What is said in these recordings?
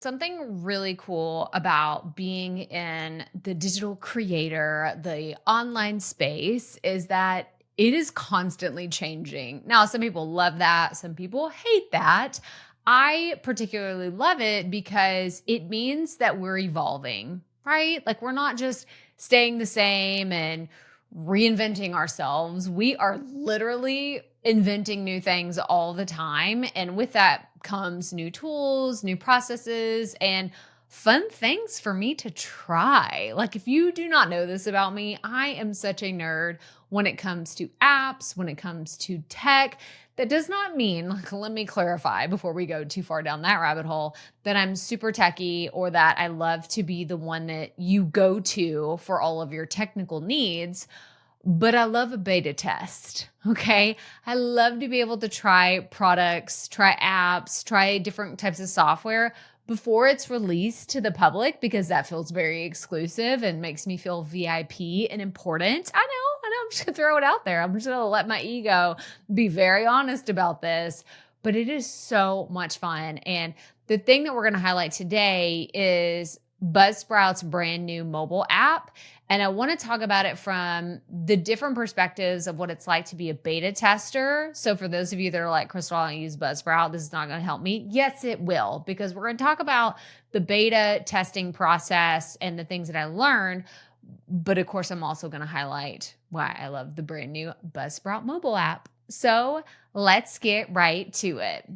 Something really cool about being in the digital creator, the online space, is that it is constantly changing. Now, some people love that, some people hate that. I particularly love it because it means that we're evolving, right? Like we're not just staying the same and reinventing ourselves. We are literally inventing new things all the time. And with that comes new tools, new processes, and fun things for me to try. Like, if you do not know this about me, I am such a nerd when it comes to apps, when it comes to tech. That does not mean, like, let me clarify before we go too far down that rabbit hole, that I'm super techie or that I love to be the one that you go to for all of your technical needs. But I love a beta test. Okay. I love to be able to try products, try apps, try different types of software before it's released to the public because that feels very exclusive and makes me feel VIP and important. I know. I'm just going to throw it out there. I'm just going to let my ego be very honest about this, but it is so much fun. And the thing that we're going to highlight today is Buzzsprout's brand new mobile app. And I want to talk about it from the different perspectives of what it's like to be a beta tester. So for those of you that are like, Crystal, I don't use Buzzsprout, this is not going to help me. Yes, it will, because we're going to talk about the beta testing process and the things that I learned. But of course, I'm also going to highlight why I love the brand new Buzzsprout mobile app. So let's get right to it.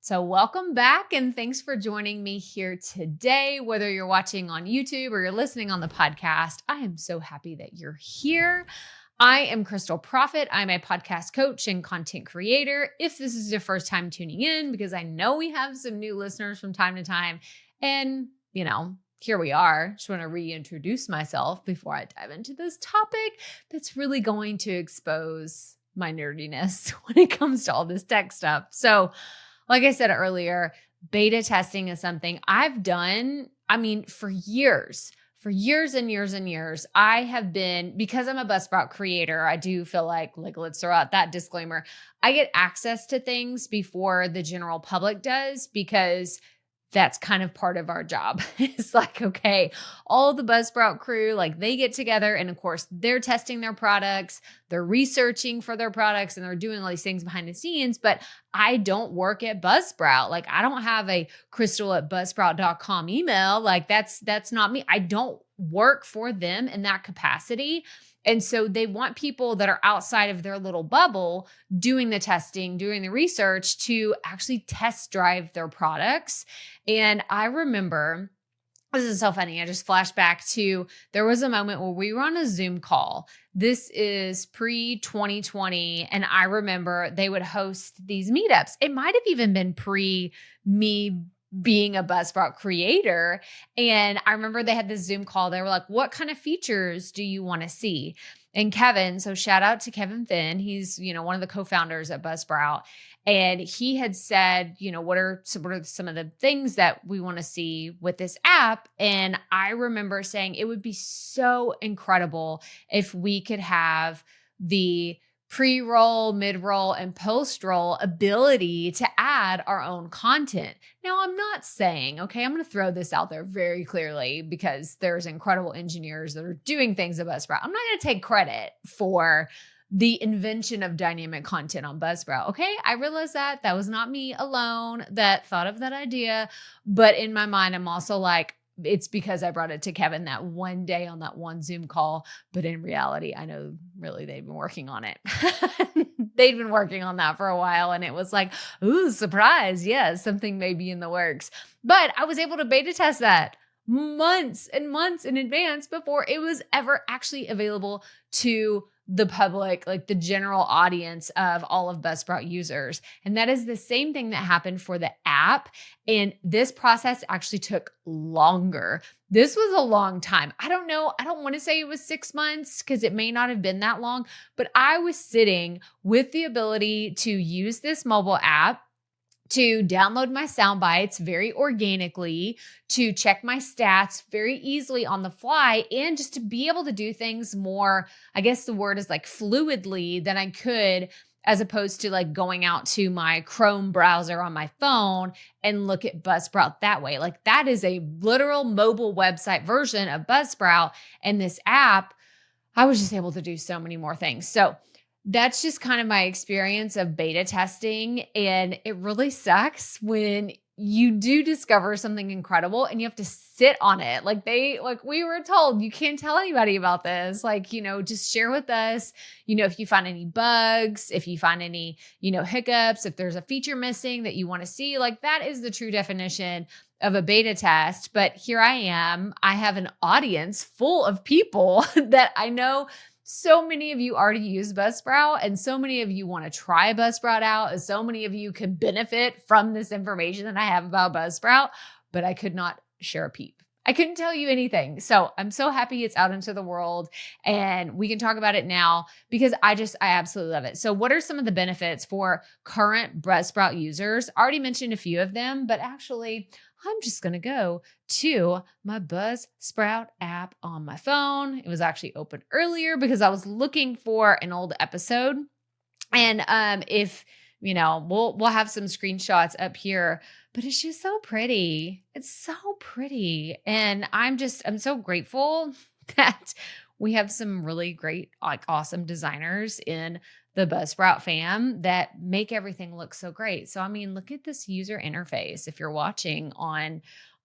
So welcome back and thanks for joining me here today. Whether you're watching on YouTube or you're listening on the podcast, I am so happy that you're here. I am Crystal Profit. I'm a podcast coach and content creator. If this is your first time tuning in, because I know we have some new listeners from time to time, and here we are. Just want to reintroduce myself before I dive into this topic that's really going to expose my nerdiness when it comes to all this tech stuff. So, like I said earlier, beta testing is something I've done, for years. For years and years and years, I have been, because I'm a Buzzsprout creator, I do feel like let's throw out that disclaimer. I get access to things before the general public does because that's kind of part of our job. It's like, okay, all the Buzzsprout crew, they get together and of course they're testing their products, they're researching for their products and they're doing all these things behind the scenes, but I don't work at Buzzsprout. I don't have a crystal@buzzsprout.com email. That's not me. I don't work for them in that capacity. And so they want people that are outside of their little bubble doing the testing, doing the research to actually test drive their products. And I remember, this is so funny. I just flashed back to, there was a moment where we were on a Zoom call. This is pre-2020. And I remember they would host these meetups. It might have even been pre me being a Buzzsprout creator. And I remember they had this Zoom call. They were like, what kind of features do you want to see? And Kevin, so shout out to Kevin Finn. He's, one of the co-founders at Buzzsprout. And he had said, what are some of the things that we want to see with this app? And I remember saying it would be so incredible if we could have the pre-roll, mid-roll, and post-roll ability to add our own content. Now, I'm not saying, okay, I'm going to throw this out there very clearly because there's incredible engineers that are doing things at Buzzsprout. I'm not going to take credit for the invention of dynamic content on Buzzsprout. Okay, I realize that was not me alone that thought of that idea. But in my mind, I'm also like, it's because I brought it to Kevin that one day on that one Zoom call. But in reality, I know really they've been working on it. They'd been working on that for a while. And it was like, ooh, surprise. Yes, something may be in the works. But I was able to beta test that months and months in advance before it was ever actually available to the public, like the general audience of all of Buzzsprout users. And that is the same thing that happened for the app. And this process actually took longer. This was a long time. I don't know. I don't want to say it was 6 months because it may not have been that long, but I was sitting with the ability to use this mobile app, to download my sound bites very organically, to check my stats very easily on the fly, and just to be able to do things more, I guess the word is like fluidly, than I could as opposed to like going out to my Chrome browser on my phone and look at Buzzsprout that way. Like that is a literal mobile website version of Buzzsprout. And this app, I was just able to do so many more things. So that's just kind of my experience of beta testing. And it really sucks when you do discover something incredible and you have to sit on it. Like we were told, you can't tell anybody about this. Like, just share with us, if you find any bugs, if you find any, hiccups, if there's a feature missing that you want to see, like that is the true definition of a beta test. But here I am, I have an audience full of people that I know. So many of you already use Buzzsprout, and so many of you want to try Buzzsprout out, and so many of you could benefit from this information that I have about Buzzsprout, but I could not share a peep. I couldn't tell you anything. So I'm so happy it's out into the world and we can talk about it now because I absolutely love it. So what are some of the benefits for current Buzzsprout users? I already mentioned a few of them, but actually I'm just going to go to my Buzzsprout app on my phone. It was actually open earlier because I was looking for an old episode. And if, we'll have some screenshots up here, but it's just so pretty. It's so pretty. And I'm so grateful that we have some really great, like awesome designers in the Buzzsprout fam that make everything look so great. So, look at this user interface. If you're watching on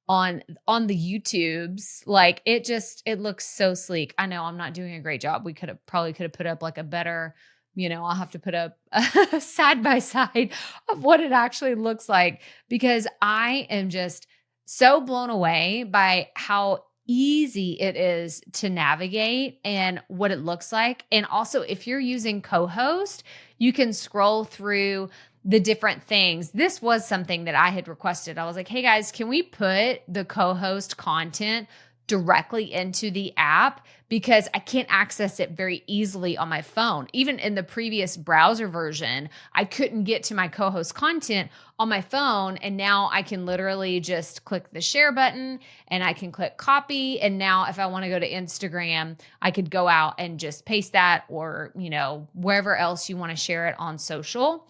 the YouTubes, like it looks so sleek. I know I'm not doing a great job. We probably could have put up like a better, I'll have to put up a side by side of what it actually looks like because I am just so blown away by how easy it is to navigate and what it looks like. And also, if you're using co-host, you can scroll through the different things. This was something that I had requested. I was like, hey guys, can we put the co-host content directly into the app? Because I can't access it very easily on my phone. Even in the previous browser version, I couldn't get to my co-host content on my phone. And now I can literally just click the share button and I can click copy. And now if I want to go to Instagram, I could go out and just paste that or, wherever else you want to share it on social.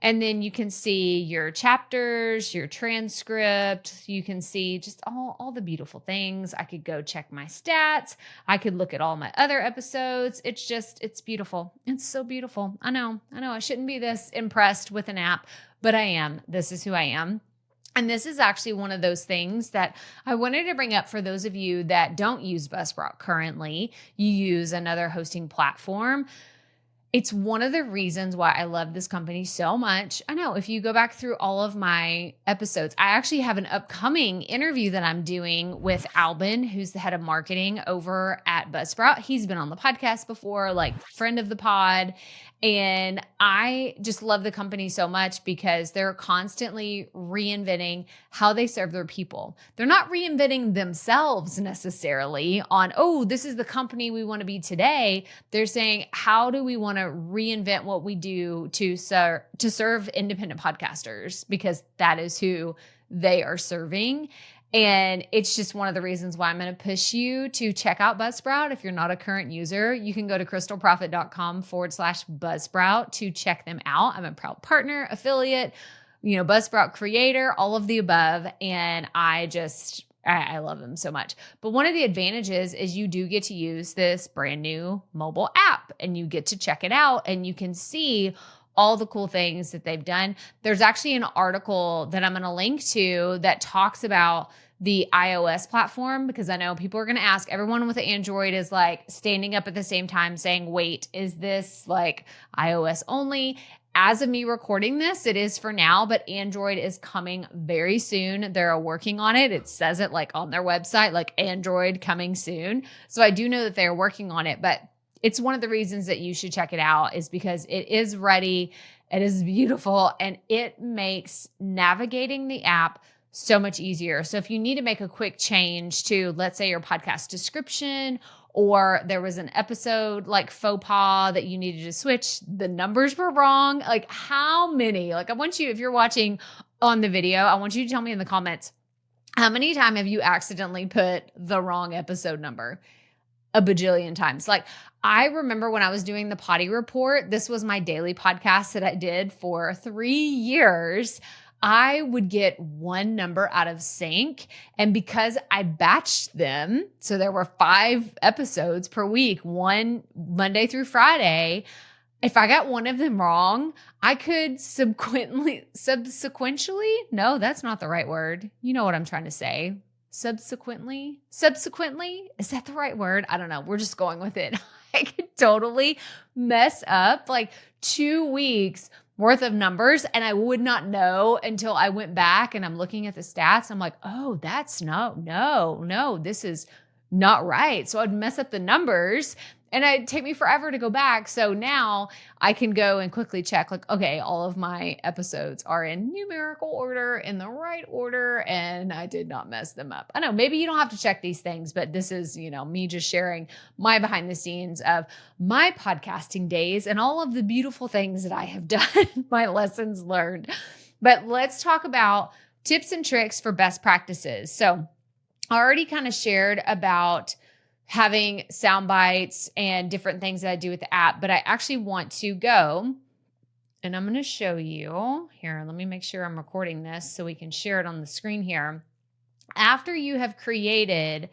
And then you can see your chapters, your transcript. You can see just all the beautiful things. I could go check my stats. I could look at all my other episodes. It's beautiful. It's so beautiful. I know. I shouldn't be this impressed with an app, but I am. This is who I am. And this is actually one of those things that I wanted to bring up for those of you that don't use Buzzsprout currently. You use another hosting platform. It's one of the reasons why I love this company so much. I know if you go back through all of my episodes, I actually have an upcoming interview that I'm doing with Albin, who's the head of marketing over at Buzzsprout. He's been on the podcast before, like friend of the pod. And I just love the company so much because they're constantly reinventing how they serve their people. They're not reinventing themselves necessarily on, this is the company we want to be today. They're saying, how do we want to reinvent what we do to serve independent podcasters? Because that is who they are serving. And it's just one of the reasons why I'm going to push you to check out Buzzsprout. If you're not a current user, you can go to crystalprofit.com/Buzzsprout to check them out. I'm a proud partner, affiliate, Buzzsprout creator, all of the above. And I love them so much. But one of the advantages is you do get to use this brand new mobile app and you get to check it out and you can see all the cool things that they've done. There's actually an article that I'm going to link to that talks about the iOS platform, because I know people are going to ask, everyone with Android is like standing up at the same time saying, wait, is this like iOS only? As of me recording this, it is for now, but Android is coming very soon. They're working on it. It says it like on their website, like Android coming soon. So I do know that they're working on it, but it's one of the reasons that you should check it out is because it is ready. It is beautiful and it makes navigating the app so much easier. So if you need to make a quick change to, let's say, your podcast description, or there was an episode like faux pas that you needed to switch, the numbers were wrong. Like how many, I want you, if you're watching on the video, I want you to tell me in the comments, how many times have you accidentally put the wrong episode number? a bajillion times. Like I remember when I was doing the potty report, this was my daily podcast that I did for 3 years. I would get one number out of sync. And because I batched them, so there were 5 episodes per week, one Monday through Friday, if I got one of them wrong, I could subsequently, no, that's not the right word. You know what I'm trying to say. Subsequently, is that the right word? I don't know. We're just going with it. I could totally mess up like 2 weeks worth of numbers, and I would not know until I went back and I'm looking at the stats. I'm like, oh, that's no, this is not right. So I'd mess up the numbers and it'd take me forever to go back. So now I can go and quickly check like, okay, all of my episodes are in numerical order, in the right order, and I did not mess them up. I know maybe you don't have to check these things, but this is, me just sharing my behind the scenes of my podcasting days and all of the beautiful things that I have done, my lessons learned. But let's talk about tips and tricks for best practices. So I already kind of shared about having sound bites and different things that I do with the app, but I actually want to go and I'm going to show you here. Let me make sure I'm recording this so we can share it on the screen here. After you have created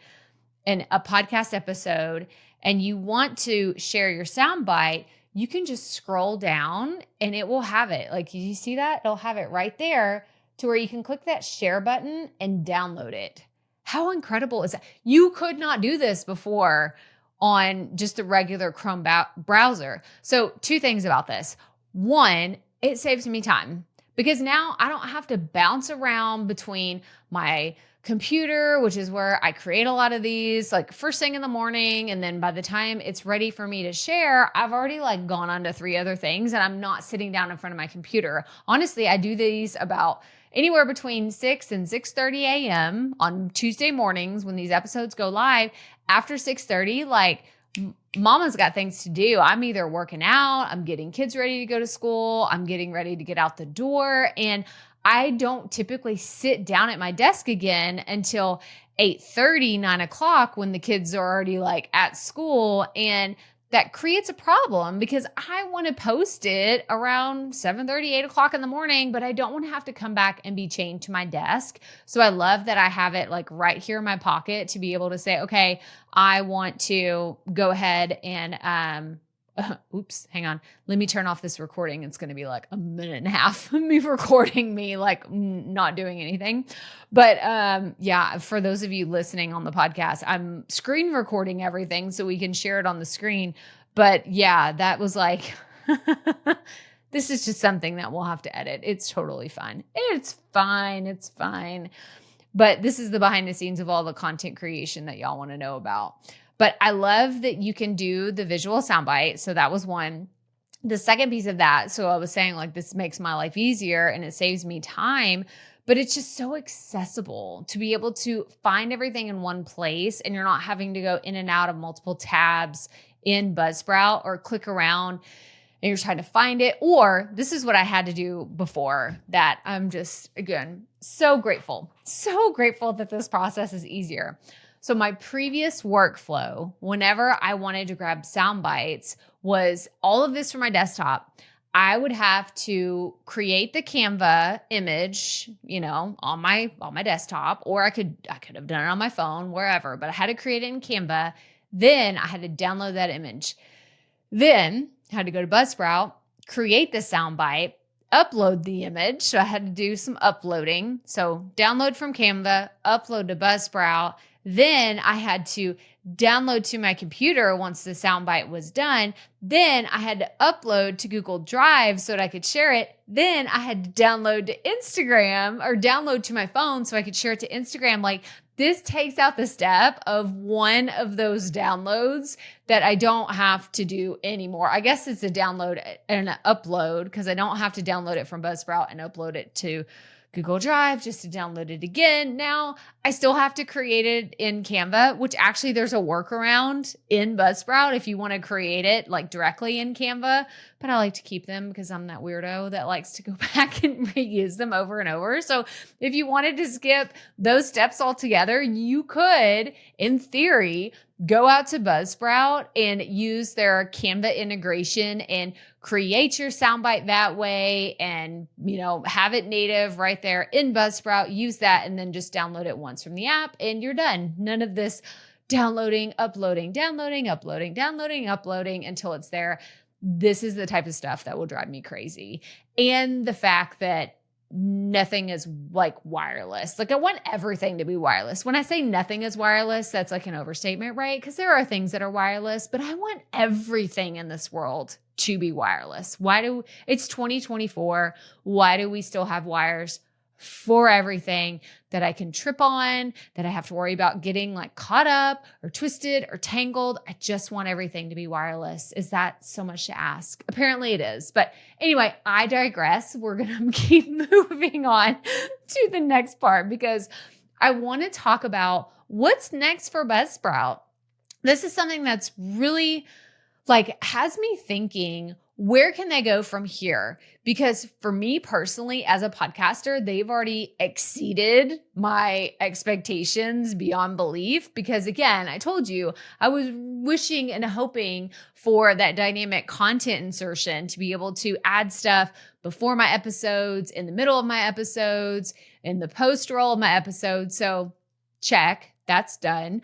a podcast episode and you want to share your sound bite, you can just scroll down and it will have it. Like, you see that? It'll have it right there to where you can click that share button and download it. How incredible is that? You could not do this before on just the regular Chrome browser. So 2 things about this. 1, it saves me time because now I don't have to bounce around between my computer, which is where I create a lot of these, like first thing in the morning. And then by the time it's ready for me to share, I've already like gone on to 3 other things and I'm not sitting down in front of my computer. Honestly, I do these about anywhere between 6 and 6:30 a.m. on Tuesday mornings when these episodes go live. After 6:30, like mama's got things to do. I'm either working out, I'm getting kids ready to go to school, I'm getting ready to get out the door. And I don't typically sit down at my desk again until 8:30, 9 o'clock when the kids are already like at school. And that creates a problem because I want to post it around 7:30, 8 o'clock in the morning, but I don't want to have to come back and be chained to my desk. So I love that I have it like right here in my pocket to be able to say, okay, I want to go ahead and, oops, hang on. Let me turn off this recording. It's going to be like a minute and a half of me recording me, like not doing anything. But yeah, for those of you listening on the podcast, I'm screen recording everything so we can share it on the screen. But yeah, that was like, this is just something that we'll have to edit. It's totally fine. It's fine. It's fine. But this is the behind the scenes of all the content creation that y'all want to know about. But I love that you can do the visual soundbite. So that was one. The second piece of that, so I was saying like this makes my life easier and it saves me time, but it's just so accessible to be able to find everything in one place and you're not having to go in and out of multiple tabs in Buzzsprout or click around and you're trying to find it. Or this is what I had to do before that I'm just, again, so grateful that this process is easier. So my previous workflow, whenever I wanted to grab sound bites, was all of this from my desktop. I would have to create the Canva image, on my desktop, or I could have done it on my phone, wherever, but I had to create it in Canva. Then I had to download that image. Then I had to go to Buzzsprout, create the sound bite, upload the image. So I had to do some uploading. So download from Canva, upload to Buzzsprout. Then I had to download to my computer once the soundbite was done. Then I had to upload to Google Drive so that I could share it. Then I had to download to Instagram or download to my phone so I could share it to Instagram. Like, this takes out the step of one of those downloads that I don't have to do anymore. I guess it's a download and an upload because I don't have to download it from Buzzsprout and upload it to Google Drive just to download it again. Now I still have to create it in Canva, which actually there's a workaround in Buzzsprout if you want to create it like directly in Canva, but I like to keep them because I'm that weirdo that likes to go back and reuse them over and over. So if you wanted to skip those steps altogether, you could, in theory, go out to Buzzsprout and use their Canva integration and create your soundbite that way and, have it native right there in Buzzsprout. Use that and then just download it once from the app and you're done. None of this downloading, uploading, downloading, uploading, downloading, uploading until it's there. This is the type of stuff that will drive me crazy. And the fact that nothing is like wireless. Like I want everything to be wireless. When I say nothing is wireless, that's like an overstatement, right? Because there are things that are wireless, but I want everything in this world to be wireless. It's 2024. Why do we still have wires for everything that I can trip on, that I have to worry about getting like caught up or twisted or tangled? I just want everything to be wireless. Is that so much to ask? Apparently it is. But anyway, I digress. We're going to keep moving on to the next part because I want to talk about what's next for Buzzsprout. This is something that's really has me thinking, where can they go from here? Because for me personally, as a podcaster, they've already exceeded my expectations beyond belief. Because again, I told you, I was wishing and hoping for that dynamic content insertion to be able to add stuff before my episodes, in the middle of my episodes, in the post roll of my episodes. So check, that's done.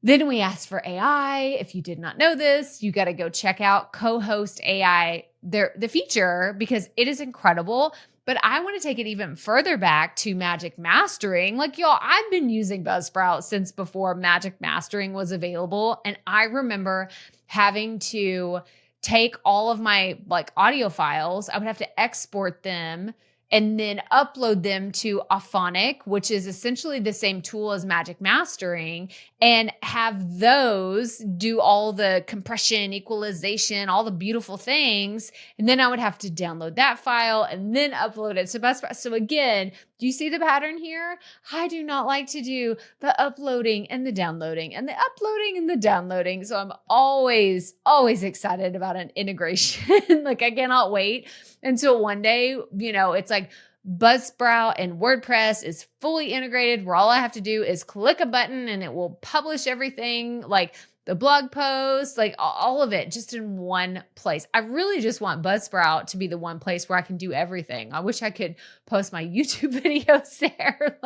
Then we asked for AI. If you did not know this, you got to go check out Co-Host AI, the feature, because it is incredible. But I want to take it even further back to magic mastering. Like, y'all, I've been using Buzzsprout since before magic mastering was available. And I remember having to take all of my audio files. I would have to export them and then upload them to Auphonic, which is essentially the same tool as Magic Mastering, and have those do all the compression, equalization, all the beautiful things. And then I would have to download that file and then upload it to Buzzsprout. So again, do you see the pattern here? I do not like to do the uploading and the downloading and the uploading and the downloading. So I'm always excited about an integration. I cannot wait until one day, it's like Buzzsprout and WordPress is fully integrated where all I have to do is click a button and it will publish everything, like the blog post, all of it just in one place. I really just want Buzzsprout to be the one place where I can do everything. I wish I could post my YouTube videos there,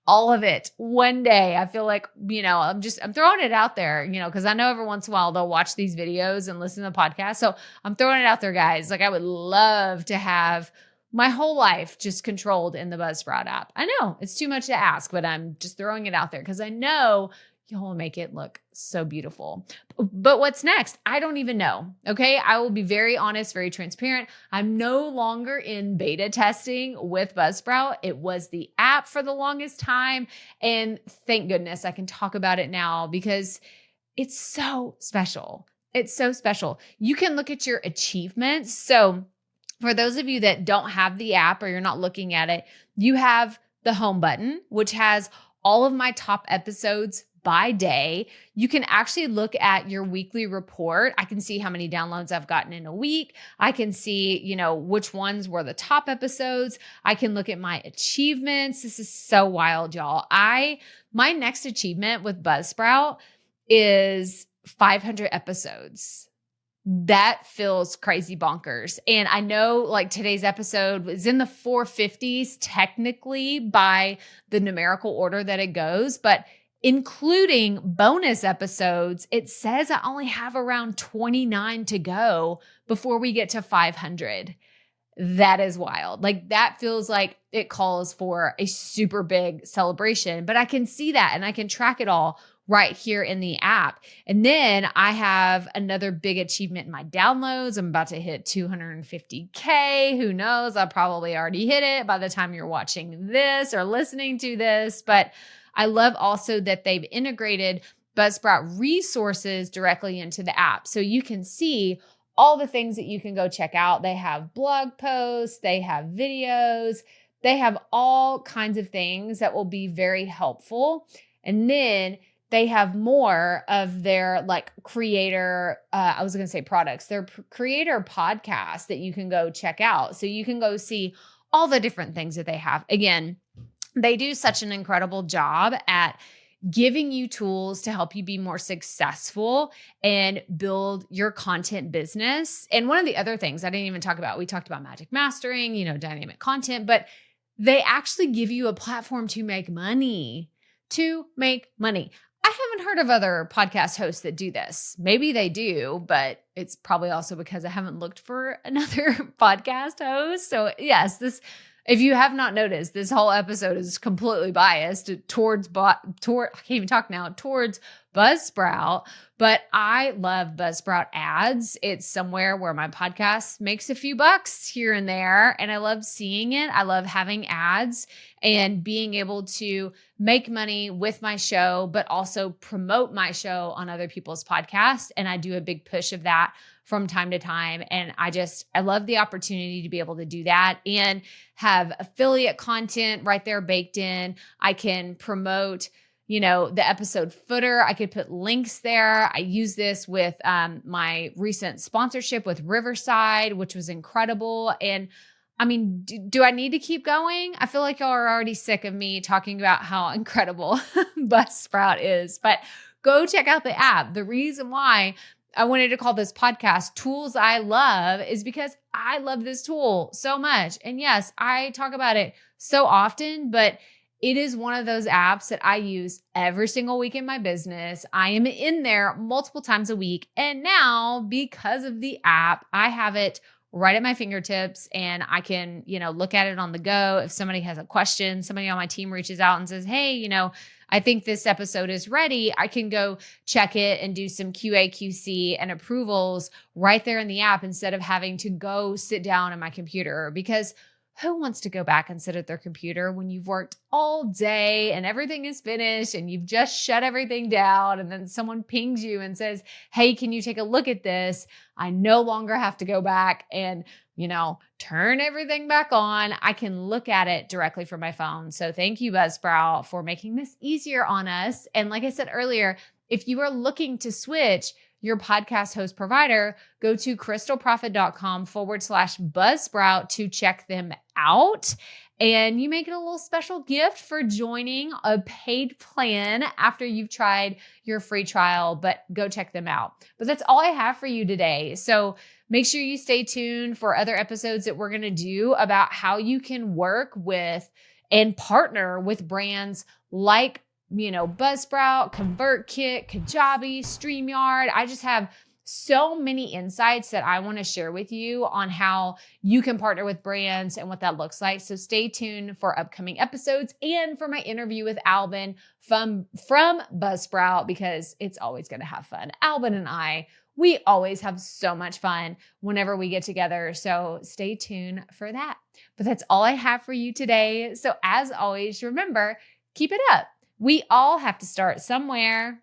all of it one day. I feel like, I'm throwing it out there, because I know every once in a while they'll watch these videos and listen to the podcast. So I'm throwing it out there, guys. I would love to have my whole life just controlled in the Buzzsprout app. I know it's too much to ask, but I'm just throwing it out there because I know you'll make it look so beautiful. But what's next? I don't even know. Okay. I will be very honest, very transparent. I'm no longer in beta testing with Buzzsprout. It was the app for the longest time. And thank goodness I can talk about it now because it's so special. It's so special. You can look at your achievements. So for those of you that don't have the app or you're not looking at it, you have the home button, which has all of my top episodes by day. You can actually look at your weekly report. I can see how many downloads I've gotten in a week. I can see, which ones were the top episodes. I can look at my achievements. This is so wild, y'all. My next achievement with Buzzsprout is 500 episodes. That feels crazy bonkers. And I know today's episode is in the 450s technically by the numerical order that it goes, but including bonus episodes, it says I only have around 29 to go before we get to 500. That is wild. That feels like it calls for a super big celebration, but I can see that and I can track it all right here in the app. And then I have another big achievement in my downloads. I'm about to hit 250K. Who knows? I'll probably already hit it by the time you're watching this or listening to this. But I love also that they've integrated Buzzsprout resources directly into the app. So you can see all the things that you can go check out. They have blog posts, they have videos, they have all kinds of things that will be very helpful. And then they have more of their creator, products, their creator podcast that you can go check out. So you can go see all the different things that they have. Again, they do such an incredible job at giving you tools to help you be more successful and build your content business. And one of the other things I didn't even talk about, we talked about magic mastering, dynamic content, but they actually give you a platform to make money. I haven't heard of other podcast hosts that do this. Maybe they do, but it's probably also because I haven't looked for another podcast host. So yes, if you have not noticed, this whole episode is completely biased towards Buzzsprout, but I love Buzzsprout ads. It's somewhere where my podcast makes a few bucks here and there, and I love seeing it. I love having ads and being able to make money with my show, but also promote my show on other people's podcasts. And I do a big push of that from time to time. And I love the opportunity to be able to do that and have affiliate content right there baked in. I can promote the episode footer. I could put links there. I use this with my recent sponsorship with Riverside, which was incredible. And I mean, do I need to keep going? I feel like y'all are already sick of me talking about how incredible Buzzsprout is, but go check out the app. The reason why I wanted to call this podcast Tools I Love is because I love this tool so much. And yes, I talk about it so often, but it is one of those apps that I use every single week in my business. I am in there multiple times a week. And now, because of the app, I have it right at my fingertips and I can, look at it on the go. If somebody has a question, somebody on my team reaches out and says, hey, I think this episode is ready. I can go check it and do some QA, QC and approvals right there in the app instead of having to go sit down on my computer, because who wants to go back and sit at their computer when you've worked all day and everything is finished and you've just shut everything down and then someone pings you and says, hey, can you take a look at this? I no longer have to go back and, turn everything back on. I can look at it directly from my phone. So thank you, Buzzsprout, for making this easier on us. And like I said earlier, if you are looking to switch your podcast host provider, go to crystalprofit.com/Buzzsprout to check them out. And you make it a little special gift for joining a paid plan after you've tried your free trial, but go check them out. But that's all I have for you today. So make sure you stay tuned for other episodes that we're going to do about how you can work with and partner with brands like Buzzsprout, ConvertKit, KAJABI, StreamYard. I just have so many insights that I want to share with you on how you can partner with brands and what that looks like. So stay tuned for upcoming episodes and for my interview with Albin from Buzzsprout, because it's always going to have fun. Albin and we always have so much fun whenever we get together. So stay tuned for that. But that's all I have for you today. So as always, remember, keep it up. We all have to start somewhere.